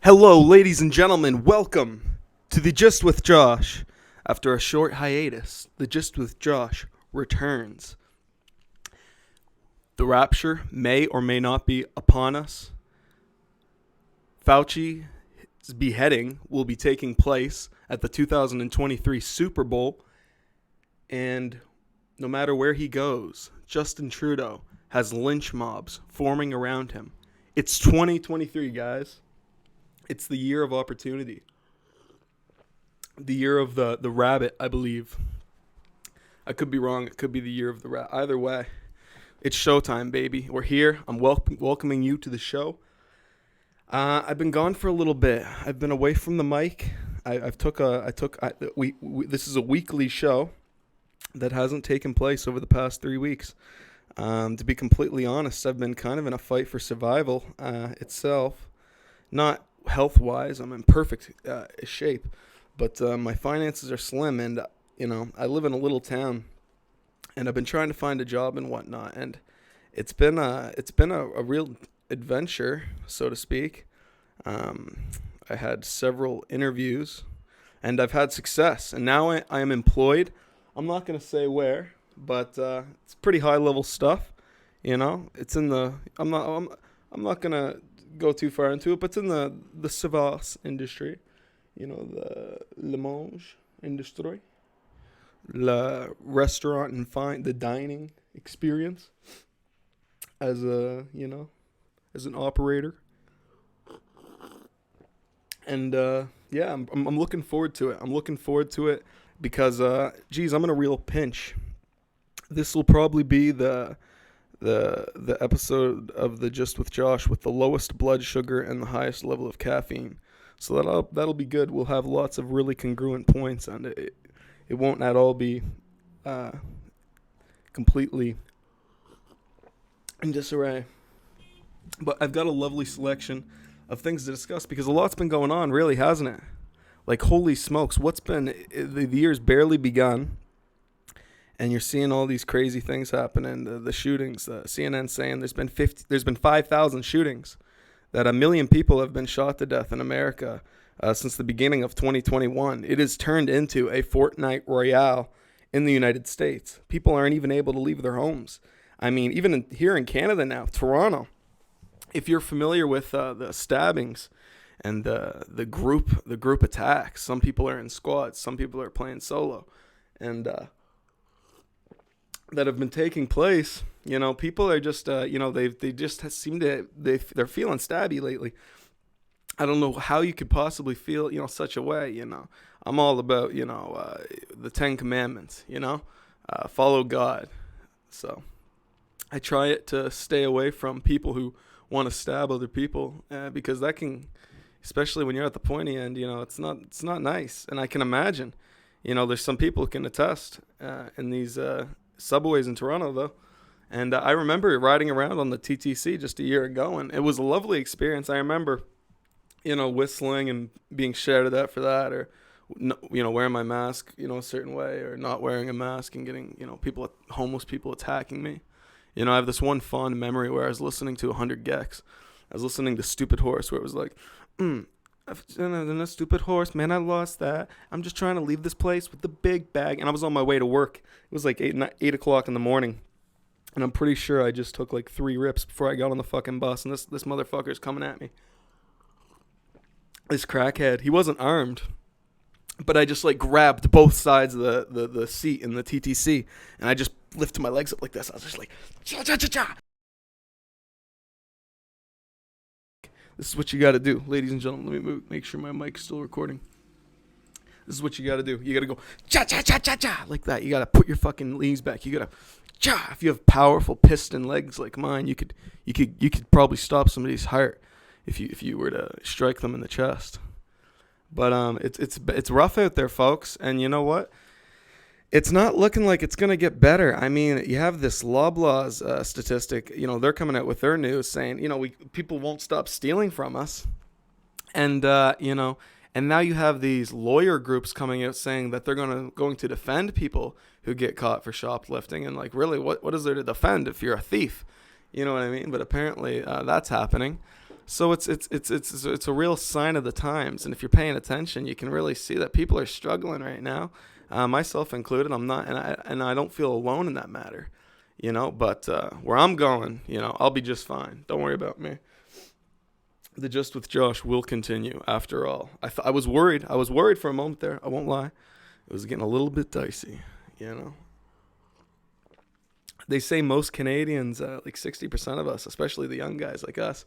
Hello, ladies and gentlemen. Welcome to the Just with Josh. After a short hiatus, the Just with Josh returns. The rapture may or may not be upon us. Fauci's beheading will be taking place at the 2023 Super Bowl. And no matter where he goes, Justin Trudeau has lynch mobs forming around him. It's 2023, guys. It's the year of opportunity. The year of the rabbit, I believe. I could be wrong. It could be the year of the rat. Either way, it's showtime, baby. We're here. I'm welcoming you to the show. I've been gone for a little bit. I've been away from the mic. This is a weekly show that hasn't taken place over the past 3 weeks. To be completely honest, I've been kind of in a fight for survival itself. Not health-wise, I'm in perfect shape, but my finances are slim, and I live in a little town, and I've been trying to find a job and whatnot, and it's been a real adventure, so to speak. I had several interviews, and I've had success, and now I am employed. I'm not going to say where, but it's pretty high-level stuff. It's in the. I'm not going to go too far into it, but it's in the service industry, the le mange industry, the restaurant and the dining experience as as an operator. And I'm looking forward to it. I'm looking forward to it because I'm in a real pinch. This will probably be the episode of the Just with Josh with the lowest blood sugar and the highest level of caffeine. So that'll be good. We'll have lots of really congruent points, and it won't at all be completely in disarray. But I've got a lovely selection of things to discuss because a lot's been going on, really, hasn't it? Like, holy smokes, the year's barely begun. And you're seeing all these crazy things happening. The shootings. CNN saying there's been 5,000 shootings. That 1 million people have been shot to death in America since the beginning of 2021. It has turned into a Fortnite Royale in the United States. People aren't even able to leave their homes. I mean, even here in Canada now, Toronto. If you're familiar with the stabbings and the group attacks, some people are in squads, some people are playing solo, and that have been taking place, people are just, they just seem to, they're feeling stabby lately. I don't know how you could possibly feel, such a way, I'm all about, the 10 Commandments, follow God. So I try to stay away from people who want to stab other people because that can, especially when you're at the pointy end, it's not nice. And I can imagine, there's some people who can attest in these subways in Toronto, though. And I remember riding around on the TTC just a year ago, and it was a lovely experience. I remember, whistling and being shouted at for that, or, wearing my mask, a certain way, or not wearing a mask and getting, homeless people attacking me. I have this one fond memory where I was listening to 100 Gex. I was listening to Stupid Horse, where it was like, a stupid horse, man, I lost that. I'm just trying to leave this place with the big bag. And I was on my way to work. It was like 8 o'clock in the morning. And I'm pretty sure I just took like 3 rips before I got on the fucking bus. And this motherfucker's coming at me. This crackhead. He wasn't armed. But I just like grabbed both sides of the seat in the TTC. And I just lifted my legs up like this. I was just like, cha-cha-cha-cha. This is what you got to do, ladies and gentlemen. Let me make sure my mic's still recording. This is what you got to do. You got to go cha-cha-cha-cha-cha like that. You got to put your fucking knees back. You got to cha. If you have powerful piston legs like mine, you could probably stop somebody's heart if you were to strike them in the chest. But it's rough out there, folks. And you know what? It's not looking like it's going to get better. I mean, you have this Loblaws statistic. They're coming out with their news saying, people won't stop stealing from us. And, and now you have these lawyer groups coming out saying that they're going to defend people who get caught for shoplifting. And, like, really, what is there to defend if you're a thief? You know what I mean? But apparently that's happening. So it's a real sign of the times, and if you're paying attention, you can really see that people are struggling right now, myself included. I'm not, and I don't feel alone in that matter, you know. But where I'm going, you know, I'll be just fine. Don't worry about me. The Just with Josh will continue. After all, I was worried. I was worried for a moment there. I won't lie. It was getting a little bit dicey, you know. They say most Canadians, like 60% of us, especially the young guys like us,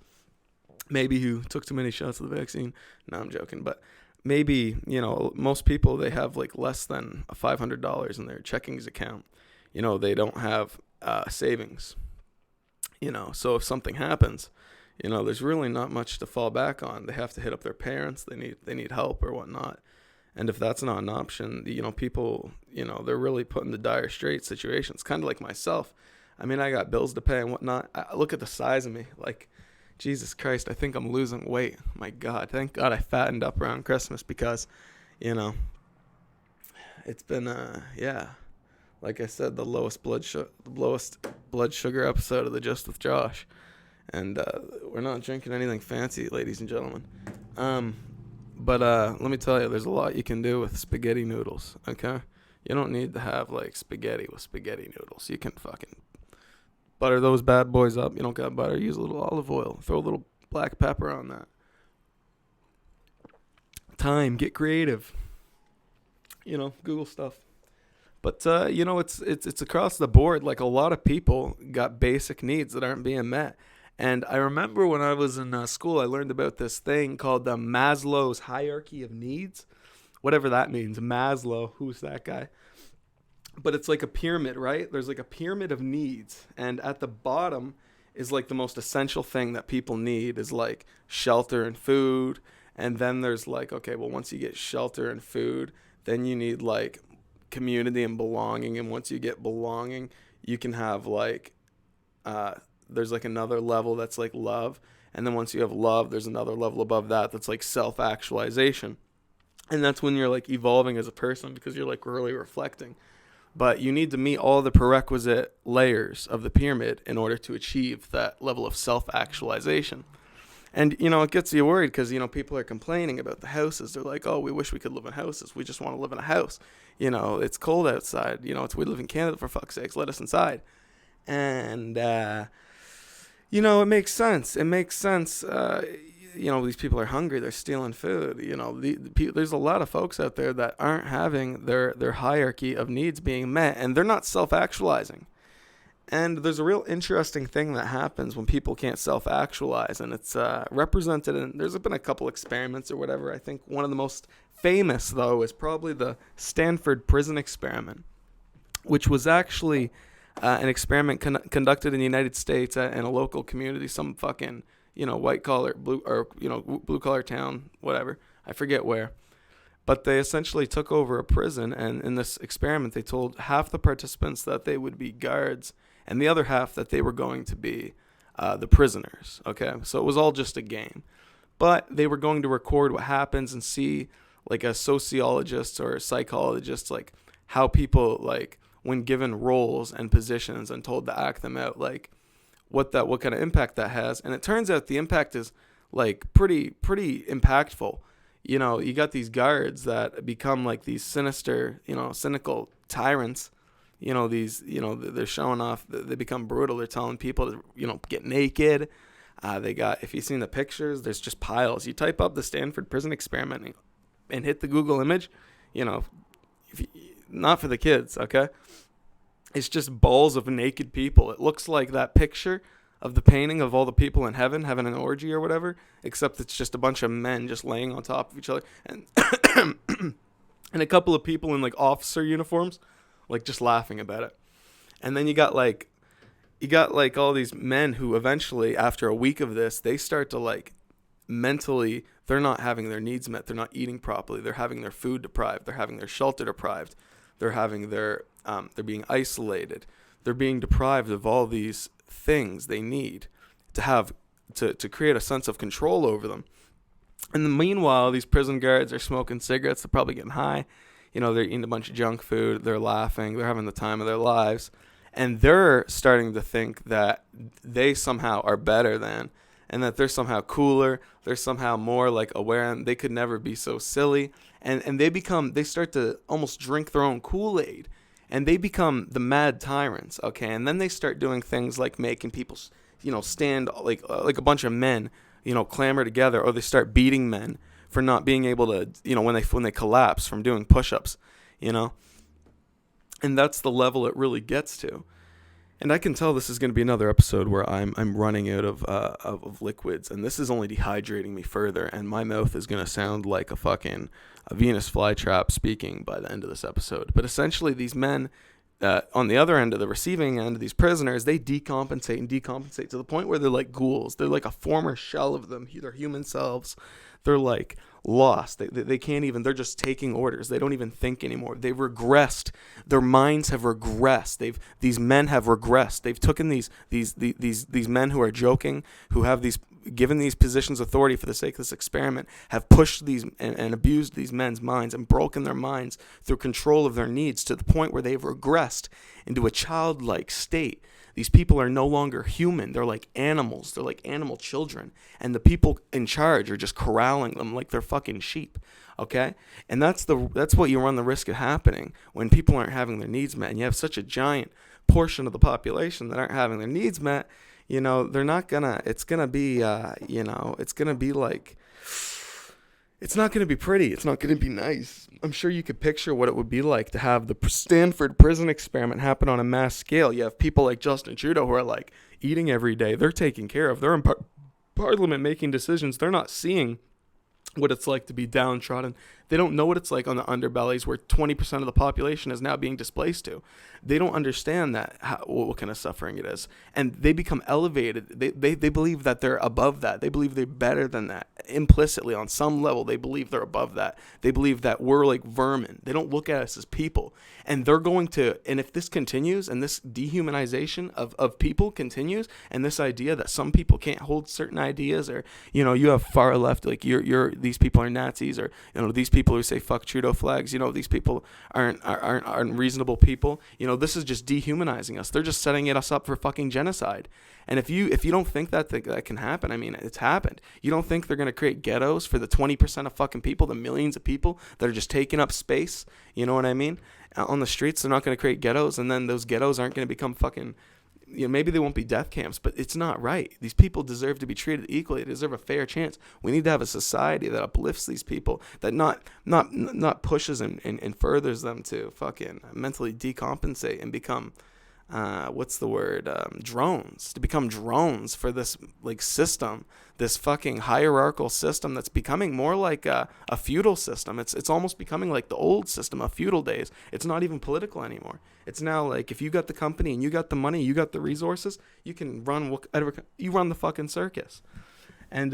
maybe who took too many shots of the vaccine. No, I'm joking, but maybe, you know, most people, they have like less than $500 in their checkings account. You know, they don't have savings. You know, so if something happens, you know, there's really not much to fall back on. They have to hit up their parents. They need help or whatnot. And if that's not an option, you know, people, you know, they're really put in the dire straight situations. Kind of like myself. I mean, I got bills to pay and whatnot. I look at the size of me, like, Jesus Christ, I think I'm losing weight. My God, thank God I fattened up around Christmas because, you know, it's been, yeah, like I said, the lowest blood sugar episode of the Just with Josh. And we're not drinking anything fancy, ladies and gentlemen. But let me tell you, there's a lot you can do with spaghetti noodles, okay? You don't need to have, like, spaghetti with spaghetti noodles. You can fucking butter those bad boys up. You don't got butter, use a little olive oil. Throw a little black pepper on that. Thyme, get creative. You know, Google stuff. But, you know, it's across the board. Like, a lot of people got basic needs that aren't being met. And I remember when I was in school, I learned about this thing called the Maslow's hierarchy of needs. Whatever that means. Maslow, who's that guy? But it's like a pyramid, right? There's like a pyramid of needs. And at the bottom is like the most essential thing that people need is like shelter and food. And then there's like, okay, well, once you get shelter and food, then you need like community and belonging. And once you get belonging, you can have like, there's like another level that's like love. And then once you have love, there's another level above that that's like self-actualization. And that's when you're like evolving as a person because you're like really reflecting. But you need to meet all the prerequisite layers of the pyramid in order to achieve that level of self-actualization. And, you know, it gets you worried because, you know, people are complaining about the houses. They're like, oh, we wish we could live in houses. We just want to live in a house. You know, it's cold outside. You know, we live in Canada, for fuck's sakes. Let us inside. And, you know, it makes sense. It makes sense. You know, these people are hungry. They're stealing food. You know, there's a lot of folks out there that aren't having their hierarchy of needs being met, and they're not self-actualizing. And there's a real interesting thing that happens when people can't self-actualize, and it's represented in, there's been a couple experiments or whatever. I think one of the most famous, though, is probably the Stanford prison experiment, which was actually an experiment conducted in the United States in a local community, some fucking, you know, white collar, blue collar town, whatever. I forget where. But they essentially took over a prison, and in this experiment, they told half the participants that they would be guards, and the other half that they were going to be the prisoners. Okay, so it was all just a game. But they were going to record what happens and see, like a sociologist or a psychologist, like how people, like, when given roles and positions and told to act them out, like what kind of impact that has. And it turns out the impact is like pretty impactful. You know, you got these guards that become like these sinister, you know, cynical tyrants. You know, these, you know, they're showing off, they become brutal. They're telling people to, you know, get naked. They got, if you've seen the pictures, there's just piles. You type up the Stanford prison experiment and hit the Google image, you know, not for the kids, okay? It's just balls of naked people. It looks like that picture of the painting of all the people in heaven having an orgy or whatever, except it's just a bunch of men just laying on top of each other. And and a couple of people in like officer uniforms, like just laughing about it. And then you got like all these men who eventually, after a week of this, they start to like mentally, they're not having their needs met. They're not eating properly. They're having their food deprived. They're having their shelter deprived. They're having they're being isolated. They're being deprived of all these things they need to have to create a sense of control over them. And meanwhile, these prison guards are smoking cigarettes. They're probably getting high. You know, they're eating a bunch of junk food. They're laughing. They're having the time of their lives. And they're starting to think that they somehow are better than and that they're somehow cooler, they're somehow more like aware, and they could never be so silly. And they start to almost drink their own Kool-Aid, and they become the mad tyrants, okay? And then they start doing things like making people, stand like a bunch of men, clamor together, or they start beating men for not being able to, when they collapse from doing push-ups, and that's the level it really gets to. And I can tell this is going to be another episode where I'm running out of liquids, and this is only dehydrating me further, and my mouth is going to sound like a Venus flytrap speaking by the end of this episode. But essentially, these men, on the other end of the receiving end, these prisoners, they decompensate to the point where they're like ghouls. They're like a former shell of them, their human selves. They're like lost. They can't even, they're just taking orders. They don't even think anymore. They've regressed. Their minds have regressed. These men have regressed. They've taken these men who are joking, who have given these positions of authority for the sake of this experiment, have pushed these and abused these men's minds and broken their minds through control of their needs to the point where they've regressed into a childlike state. These people are no longer human. They're like animals. They're like animal children. And the people in charge are just corralling them like they're fucking sheep. Okay? And that's what you run the risk of happening when people aren't having their needs met. And you have such a giant portion of the population that aren't having their needs met. They're not gonna, it's gonna be, it's gonna be like, it's not going to be pretty. It's not going to be nice. I'm sure you could picture what it would be like to have the Stanford prison experiment happen on a mass scale. You have people like Justin Trudeau who are like eating every day. They're taken care of. They're in parliament making decisions. They're not seeing what it's like to be downtrodden. They don't know what it's like on the underbellies where 20% of the population is now being displaced to. They don't understand what kind of suffering it is. And they become elevated. They believe that they're above that. They believe they're better than that. Implicitly, on some level, they believe they're above that. They believe that we're like vermin. They don't look at us as people. And they're going to, and if this continues, and this dehumanization of people continues, and this idea that some people can't hold certain ideas, or, you have far left, like these people are Nazis, or, these people who say fuck Trudeau flags, these people aren't reasonable people. This is just dehumanizing us. They're just setting us up for fucking genocide. And if you don't think that can happen, I mean, it's happened. You don't think they're going to create ghettos for the 20% of fucking people, the millions of people that are just taking up space, you know what I mean? On the streets, they're not going to create ghettos, and then those ghettos aren't going to become fucking, maybe they won't be death camps, but it's not right. These people deserve to be treated equally. They deserve a fair chance. We need to have a society that uplifts these people, that not pushes and furthers them to fucking mentally decompensate and become, drones, to become drones for this like system, this fucking hierarchical system that's becoming more like a feudal system. It's almost becoming like the old system of feudal days. It's not even political anymore. It's now like, if you got the company and you got the money, you got the resources, you can run the fucking circus. And,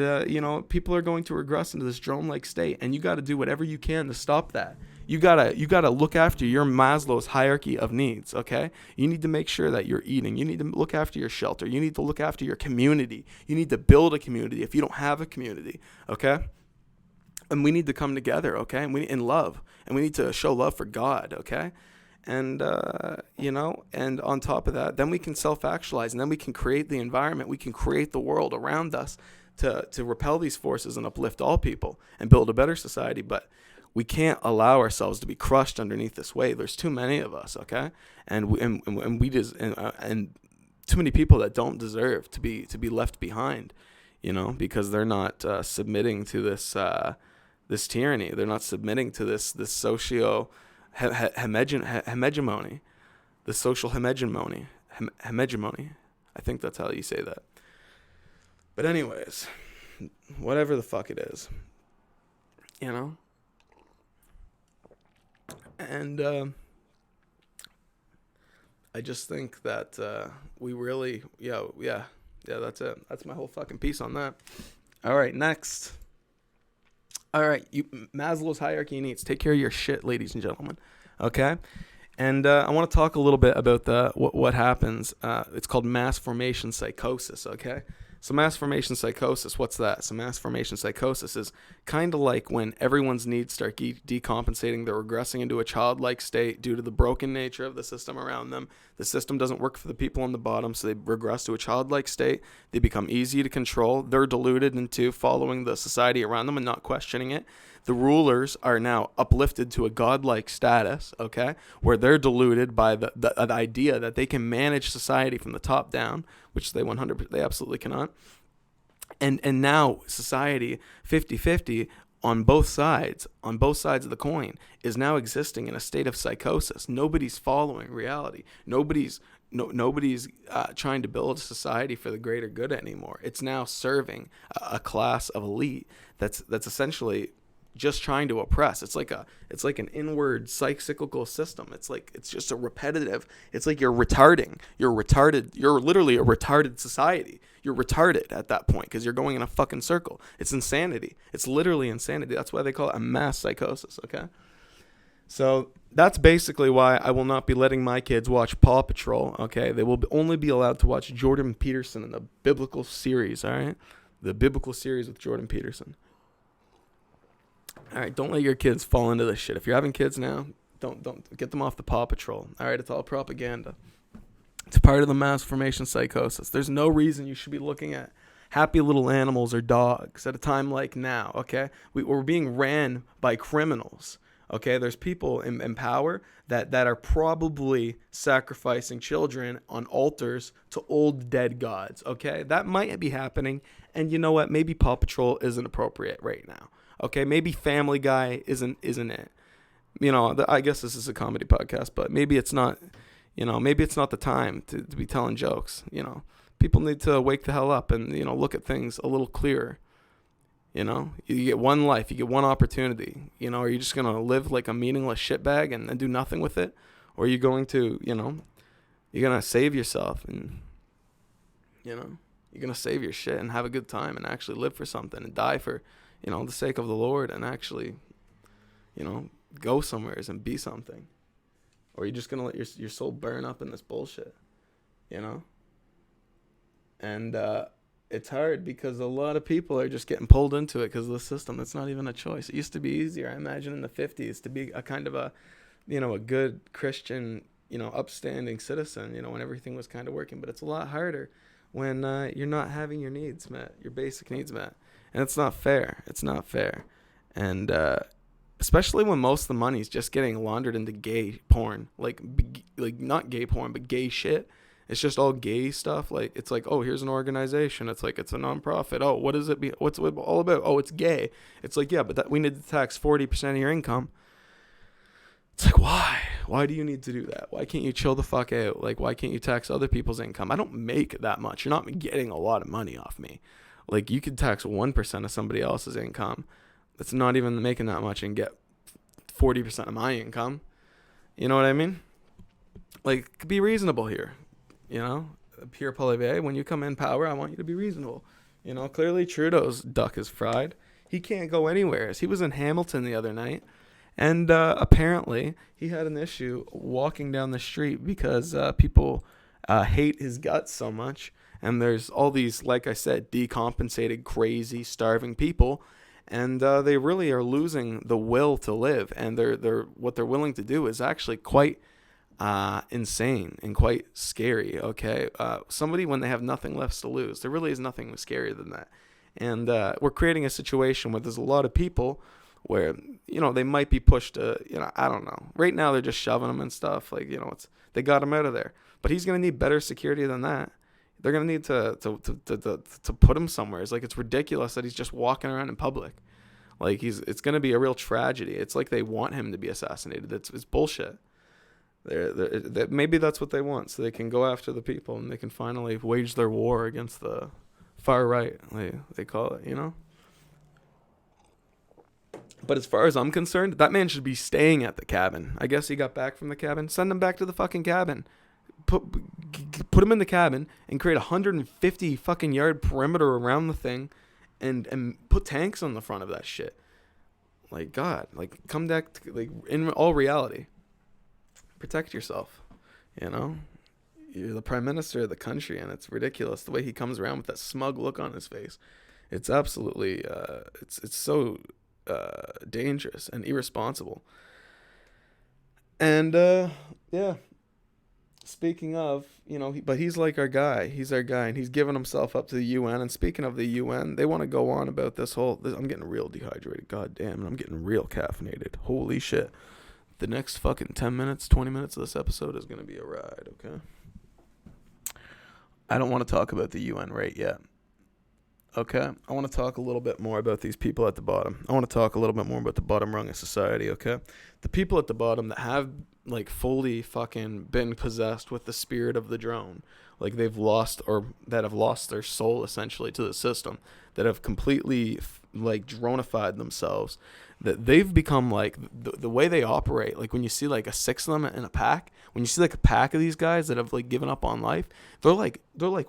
people are going to regress into this drone-like state, and you got to do whatever you can to stop that. You gotta look after your Maslow's hierarchy of needs, okay? You need to make sure that you're eating. You need to look after your shelter. You need to look after your community. You need to build a community if you don't have a community, okay? And we need to come together, okay? And in love. And we need to show love for God, okay? And, and on top of that, then we can self-actualize, and then we can create the environment. We can create the world around us to repel these forces and uplift all people and build a better society. But we can't allow ourselves to be crushed underneath this weight. There's too many of us, okay? And too many people that don't deserve to be left behind, because they're not submitting to this tyranny. They're not submitting to this socio hegemony, the social hegemony. I think that's how you say that. But anyways, whatever the fuck it is, And I just think that we really, that's it. That's my whole fucking piece on that. All right, next. All right, Maslow's hierarchy of needs. Take care of your shit, ladies and gentlemen. Okay? And I want to talk a little bit about what happens. It's called mass formation psychosis, okay? So mass formation psychosis, what's that? So mass formation psychosis is kind of like when everyone's needs start decompensating. They're regressing into a childlike state due to the broken nature of the system around them. The system doesn't work for the people on the bottom, so they regress to a childlike state. They become easy to control. They're deluded into following the society around them and not questioning it. The rulers are now uplifted to a godlike status, okay, where they're deluded by the idea that they can manage society from the top down, which they absolutely cannot. And now society 50-50 on both sides of the coin is now existing in a state of psychosis. Nobody's following reality. Nobody's trying to build a society for the greater good anymore. It's now serving a class of elite that's essentially just trying to oppress. It's like an inward cyclical system. It's just a repetitive. It's like you're retarding. You're retarded. You're literally a retarded society. You're retarded at that point because you're going in a fucking circle. It's insanity. It's literally insanity. That's why they call it a mass psychosis. Okay. So that's basically why I will not be letting my kids watch Paw Patrol. Okay. They will only be allowed to watch Jordan Peterson in the biblical series. All right. The biblical series with Jordan Peterson. All right, don't let your kids fall into this shit. If you're having kids now, don't get them off the Paw Patrol. All right, it's all propaganda. It's part of the mass formation psychosis. There's no reason you should be looking at happy little animals or dogs at a time like now, okay? We're being ran by criminals, okay? There's people in power that are probably sacrificing children on altars to old dead gods, okay? That might be happening, and you know what? Maybe Paw Patrol isn't appropriate right now. Okay, maybe Family Guy isn't it. You know, I guess this is a comedy podcast, but maybe it's not, maybe it's not the time to be telling jokes, People need to wake the hell up and, look at things a little clearer. You get one life, you get one opportunity, are you just going to live like a meaningless shitbag and do nothing with it? Or are you going to, you're going to save yourself and, you're going to save your shit and have a good time and actually live for something and die for, the sake of the Lord and actually, go somewhere and be something. Or are you just going to let your soul burn up in this bullshit, And it's hard because a lot of people are just getting pulled into it because of the system. It's not even a choice. It used to be easier, I imagine, in the 50s to be a kind of a good Christian, upstanding citizen, when everything was kind of working. But it's a lot harder when you're not having your needs met, your basic needs met. And it's not fair. It's not fair. And especially when most of the money is just getting laundered into gay porn. Like not gay porn, but gay shit. It's just all gay stuff. It's like, oh, here's an organization. It's like, it's a nonprofit. Oh, what is it? What's it all about? Oh, it's gay. It's like, yeah, but we need to tax 40% of your income. It's like, why? Why do you need to do that? Why can't you chill the fuck out? Like, why can't you tax other people's income? I don't make that much. You're not getting a lot of money off me. Like, you could tax 1% of somebody else's income that's not even making that much and get 40% of my income. You know what I mean? Like, be reasonable here. Pierre Poilievre, when you come in power, I want you to be reasonable. Clearly Trudeau's duck is fried. He can't go anywhere. He was in Hamilton the other night, and apparently he had an issue walking down the street because people hate his guts so much. And there's all these, like I said, decompensated, crazy, starving people, and they really are losing the will to live. And what they're willing to do is actually quite insane and quite scary. Okay, somebody when they have nothing left to lose, there really is nothing scarier than that. And we're creating a situation where there's a lot of people where they might be pushed to I don't know. Right now they're just shoving them and stuff. Like they got him out of there, but he's gonna need better security than that. They're gonna need to put him somewhere. It's like it's ridiculous that he's just walking around in public. Like it's gonna be a real tragedy. It's like they want him to be assassinated. It's bullshit. Maybe that's what they want, so they can go after the people and they can finally wage their war against the far right. They call it, But as far as I'm concerned, that man should be staying at the cabin. I guess he got back from the cabin. Send him back to the fucking cabin. Put him in the cabin and create 150 fucking yard perimeter around the thing and put tanks on the front of that shit. Like, God, like, come back to, like, in all reality, protect yourself. you're the prime minister of the country, and it's ridiculous the way he comes around with that smug look on his face. It's absolutely it's so dangerous and irresponsible. And yeah, speaking of, but he's like our guy. He's our guy, and he's given himself up to the UN. And speaking of the UN, they want to go on about I'm getting real dehydrated. God damn, and I'm getting real caffeinated. Holy shit. The next fucking 10 minutes, 20 minutes of this episode is going to be a ride, okay? I don't want to talk about the UN right yet. Okay? I want to talk a little bit more about these people at the bottom. I want to talk a little bit more about the bottom rung of society, okay? The people at the bottom that have, like, fully fucking been possessed with the spirit of the drone. Like, they've lost, or that have lost their soul, essentially, to the system. That have completely, like, dronified themselves. That they've become, like, the way they operate. Like, when you see, like, a 6 of them in a pack, when you see, like, a pack of these guys that have, like, given up on life, they're like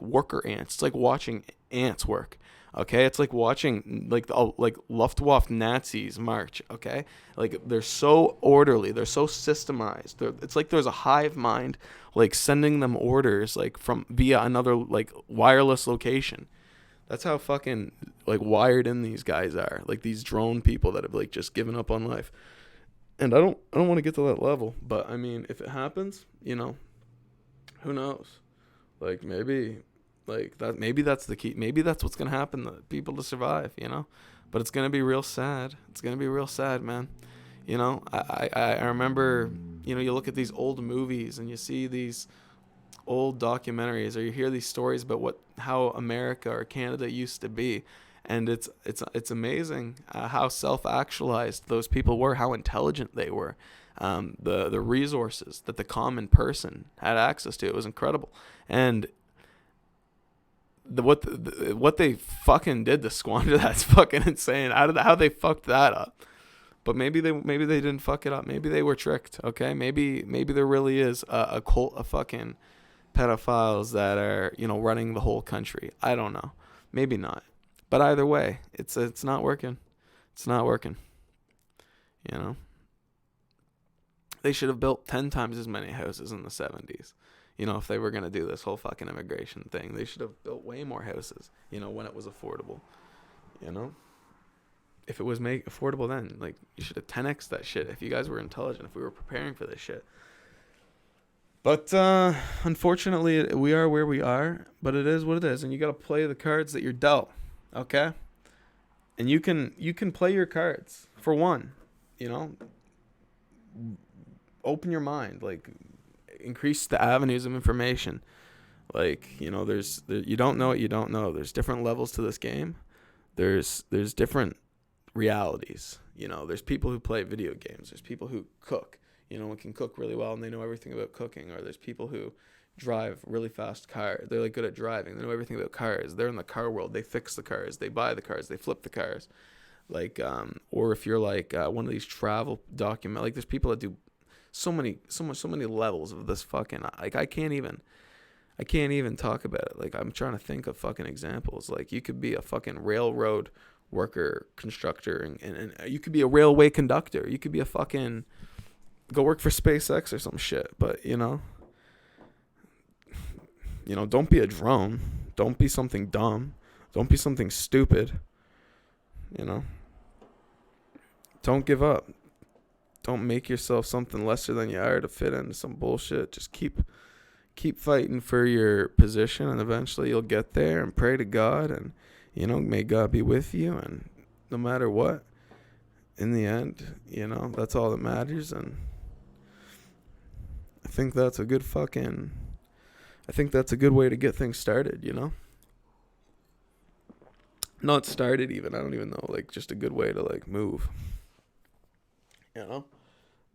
worker ants. It's like watching ants work. Okay, it's like watching like Luftwaffe Nazis march. Okay, like they're so orderly, they're so systemized. It's like there's a hive mind, like sending them orders like from via another like wireless location. That's how fucking like wired in these guys are. Like these drone people that have like just given up on life. And I don't want to get to that level, but I mean, if it happens, who knows? Like maybe. Like that, maybe that's the key. Maybe that's what's gonna happen to people to survive, But it's gonna be real sad. It's gonna be real sad, man. I remember, you look at these old movies and you see these old documentaries, or you hear these stories about how America or Canada used to be, and it's amazing how self-actualized those people were, how intelligent they were, the resources that the common person had access to. It was incredible, and what they fucking did to squander that's fucking insane. How they fucked that up. But maybe they didn't fuck it up. Maybe they were tricked. Okay, maybe there really is a cult of fucking pedophiles that are running the whole country. I don't know. Maybe not. But either way, it's not working. It's not working. They should have built 10 times as many houses in the 70s. If they were going to do this whole fucking immigration thing, they should have built way more houses, when it was affordable, If it was affordable then, like, you should have 10x that shit if you guys were intelligent, if we were preparing for this shit. But, unfortunately, we are where we are, but it is what it is, and you got to play the cards that you're dealt, okay? And you can play your cards, for one, open your mind, like, increase the avenues of information. Like, you don't know what you don't know. There's different levels to this game. There's different realities. There's people who play video games. There's people who cook, and can cook really well, and they know everything about cooking. Or there's people who drive really fast cars. They're like good at driving. They know everything about cars. They're in the car world. They fix the cars. They buy the cars. They flip the cars. Like, or if you're like one of these travel like there's people that do so many levels of this fucking, like, I can't even talk about it. Like, I'm trying to think of fucking examples. Like, you could be a fucking railroad worker, constructor, and you could be a railway conductor. You could be a fucking, go work for SpaceX or some shit. But, don't be a drone. Don't be something dumb. Don't be something stupid. Don't give up. Don't make yourself something lesser than you are to fit into some bullshit. Just keep fighting for your position, and eventually you'll get there, and pray to God, and may God be with you, and no matter what, in the end, that's all that matters. And I think that's a good way to get things started, Not started even, I don't even know, like, just a good way to, like, move.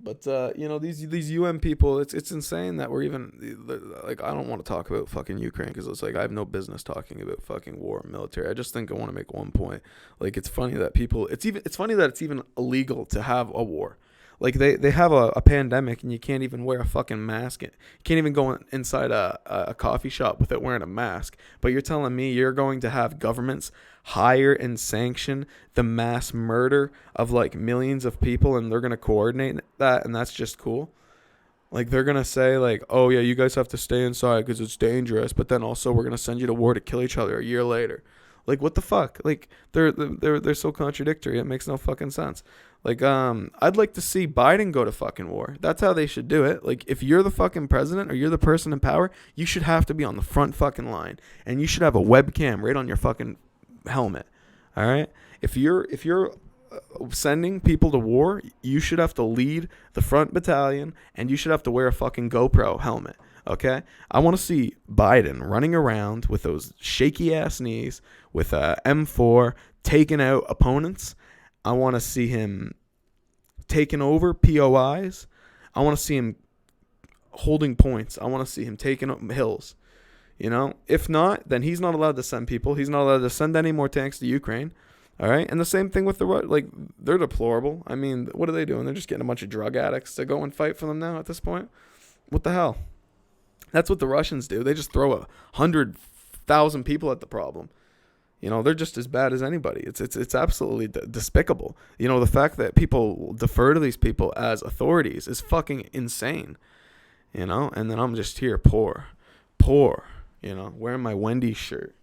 But these UN people, it's insane that we're even, like, I don't want to talk about fucking Ukraine, because it's like I have no business talking about fucking war and military. I just think I want to make one point. Like, it's funny that it's even illegal to have a war. Like, they have a pandemic, and you can't even wear a fucking mask. You can't even go inside a coffee shop without wearing a mask. But you're telling me you're going to have governments hire and sanction the mass murder of, like, millions of people, and they're going to coordinate that, and that's just cool? Like, they're going to say, like, oh, yeah, you guys have to stay inside because it's dangerous. But then also we're going to send you to war to kill each other a year later. Like, what the fuck? Like, they're so contradictory. It makes no fucking sense. Like, I'd like to see Biden go to fucking war. That's how they should do it. Like, if you're the fucking president or you're the person in power, you should have to be on the front fucking line. And you should have a webcam right on your fucking helmet. All right? If you're sending people to war, you should have to lead the front battalion, and you should have to wear a fucking GoPro helmet. Okay, I want to see Biden running around with those shaky ass knees with a M4 taking out opponents. I want to see him taking over POIs. I want to see him holding points. I want to see him taking up hills. You know, if not, then he's not allowed to send people. He's not allowed to send any more tanks to Ukraine. All right, and the same thing with they're deplorable. I mean, what are they doing? They're just getting a bunch of drug addicts to go and fight for them now at this point. What the hell? That's what the Russians do. They just throw 100,000 people at the problem. You know, they're just as bad as anybody. It's absolutely despicable. You know, the fact that people defer to these people as authorities is fucking insane. You know, and then I'm just here poor, you know, wearing my Wendy's shirt.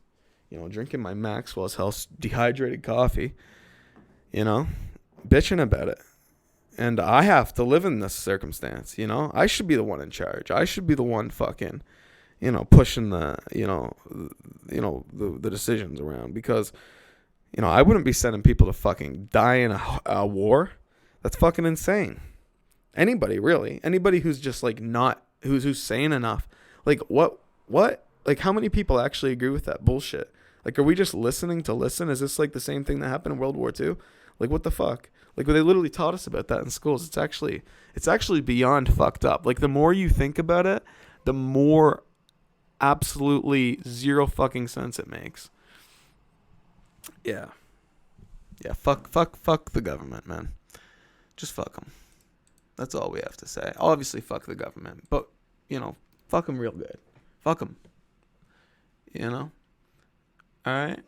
You know, drinking my Maxwell's House dehydrated coffee, you know, bitching about it. And I have to live in this circumstance, you know. I should be the one in charge. I should be the one fucking, you know, pushing the decisions around, because, you know, I wouldn't be sending people to fucking die in a war. That's fucking insane. Anybody, really. Anybody who's just like who's sane enough. Like, what? Like, how many people actually agree with that bullshit? Like, are we just listening to listen? Is this like the same thing that happened in World War II? Like, what the fuck? Like, they literally taught us about that in schools. It's actually beyond fucked up. Like, the more you think about it, the more absolutely zero fucking sense it makes. Yeah. Yeah, fuck the government, man. Just fuck them. That's all we have to say. Obviously, fuck the government. But, you know, fuck them real good. Fuck them. You know? Alright?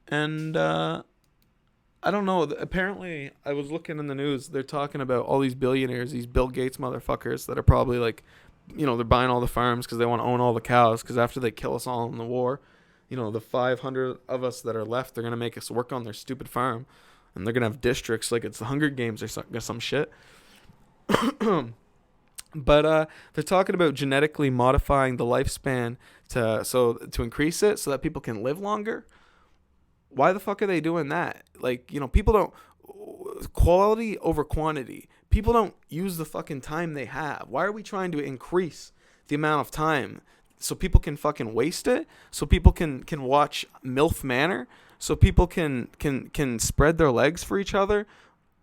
And, I don't know. Apparently, I was looking in the news. They're talking about all these billionaires, these Bill Gates motherfuckers that are probably like, you know, they're buying all the farms because they want to own all the cows, because after they kill us all in the war, you know, the 500 of us that are left, they're going to make us work on their stupid farm. And they're going to have districts like it's the Hunger Games or some shit. But they're talking about genetically modifying the lifespan to increase it so that people can live longer. Why the fuck are they doing that? Like, you know, people don't, quality over quantity. People don't use the fucking time they have. Why are we trying to increase the amount of time so people can fucking waste it? So people can watch MILF Manor? So people can spread their legs for each other,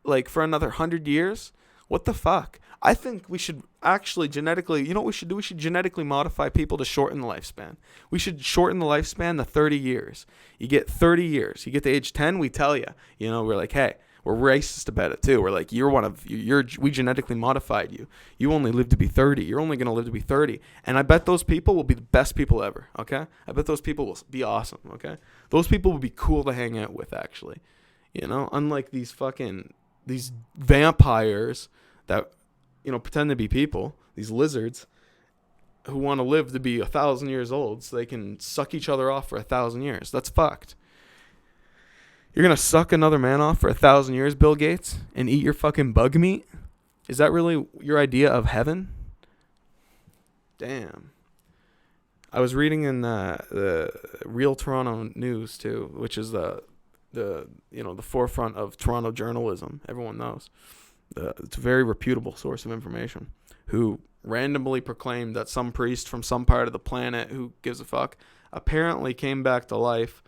like, for another 100 years? What the fuck? I think we should actually genetically, you know what we should do? We should genetically modify people to shorten the lifespan. We should shorten the lifespan to 30 years. You get 30 years. You get to age 10, we tell you. You know, we're like, hey, we're racist about it too. We're like, we genetically modified you. You only live to be 30. You're only going to live to be 30. And I bet those people will be the best people ever, okay? I bet those people will be awesome, okay? Those people will be cool to hang out with, actually. You know, unlike these vampires that, you know, pretend to be people, these lizards who want to live to be 1,000 years old so they can suck each other off for 1,000 years. That's fucked. You're going to suck another man off for 1,000 years, Bill Gates, and eat your fucking bug meat? Is that really your idea of heaven? Damn. I was reading in the Real Toronto News too, which is the forefront of Toronto journalism. Everyone knows. It's a very reputable source of information, who randomly proclaimed that some priest from some part of the planet, who gives a fuck, apparently came back to life.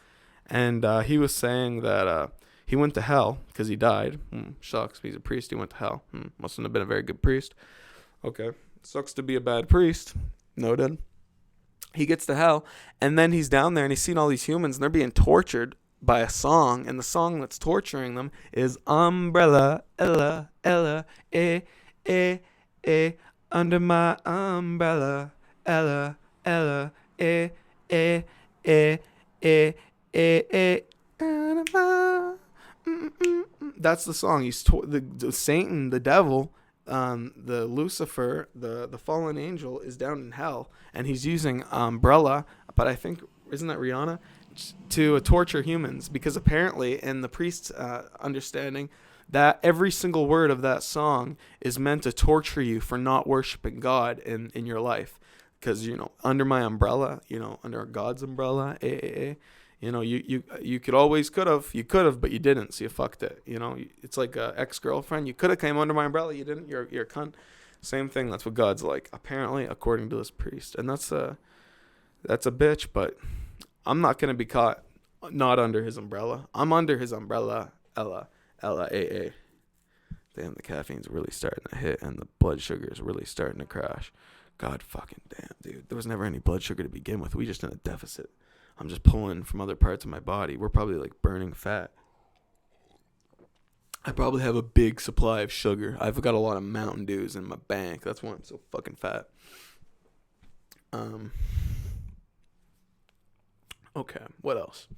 And he was saying that he went to hell because he died. Sucks. He's a priest. He went to hell. Mustn't have been a very good priest. Okay. Sucks to be a bad priest. Noted. He gets to hell, and then he's down there, and he's seen all these humans, and they're being tortured by a song, and the song that's torturing them is Umbrella, Ella, Ella, under my umbrella, Ella, Ella, That's the song. He's the Satan, the devil, the Lucifer, the fallen angel, is down in hell, and he's using umbrella, but I think, isn't that Rihanna, to torture humans, because apparently in the priest's understanding, that every single word of that song is meant to torture you for not worshiping God in your life. Because, under my umbrella, under God's umbrella, you could have, but you didn't, so you fucked it. It's like a ex-girlfriend. You could have came under my umbrella, you didn't. You're a cunt. Same thing. That's what God's like, apparently, according to this priest. And that's a bitch. But I'm not gonna be caught not under his umbrella. I'm under his umbrella. Ella. Damn, the caffeine's really starting to hit, and the blood sugar is really starting to crash. God fucking damn, dude. There was never any blood sugar to begin with. We just in a deficit. I'm just pulling from other parts of my body. We're probably like burning fat. I probably have a big supply of sugar. I've got a lot of Mountain Dews in my bank. That's why I'm so fucking fat. Okay, what else?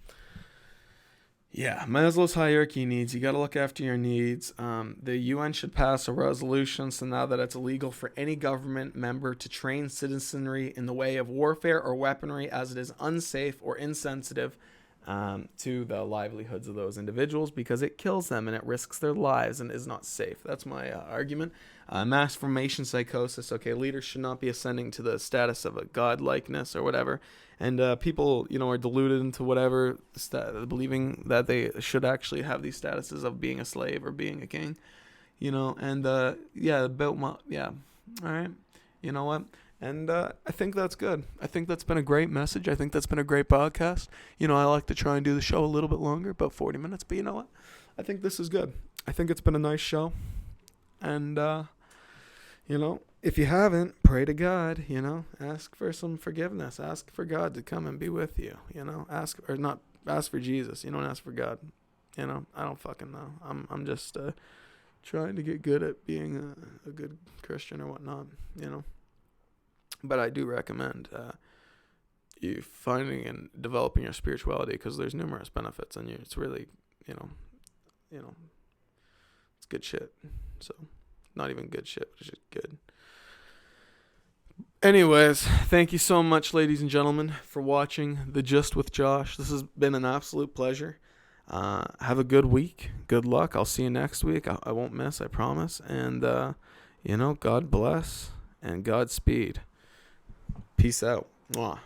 Yeah, Maslow's hierarchy needs. You got to look after your needs. The UN should pass a resolution so now that it's illegal for any government member to train citizenry in the way of warfare or weaponry, as it is unsafe or insensitive to the livelihoods of those individuals, because it kills them and it risks their lives and is not safe. That's my argument. Mass formation psychosis. Okay, leaders should not be ascending to the status of a godlikeness or whatever. And people, are deluded into whatever, believing that they should actually have these statuses of being a slave or being a king, All right, you know what? And I think that's good. I think that's been a great message. I think that's been a great podcast. I like to try and do the show a little bit longer, about 40 minutes. But you know what? I think this is good. I think it's been a nice show. And, if you haven't, pray to God, ask for some forgiveness. Ask for God to come and be with you, ask for Jesus. You don't ask for God. I don't fucking know. I'm just trying to get good at being a good Christian or whatnot, But I do recommend you finding and developing your spirituality, because there's numerous benefits, and it's really, it's good shit. So, not even good shit, but it's just good. Anyways, thank you so much, ladies and gentlemen, for watching The Gist with Josh. This has been an absolute pleasure. Have a good week. Good luck. I'll see you next week. I won't miss, I promise. And, God bless and Godspeed. Peace out. Mwah.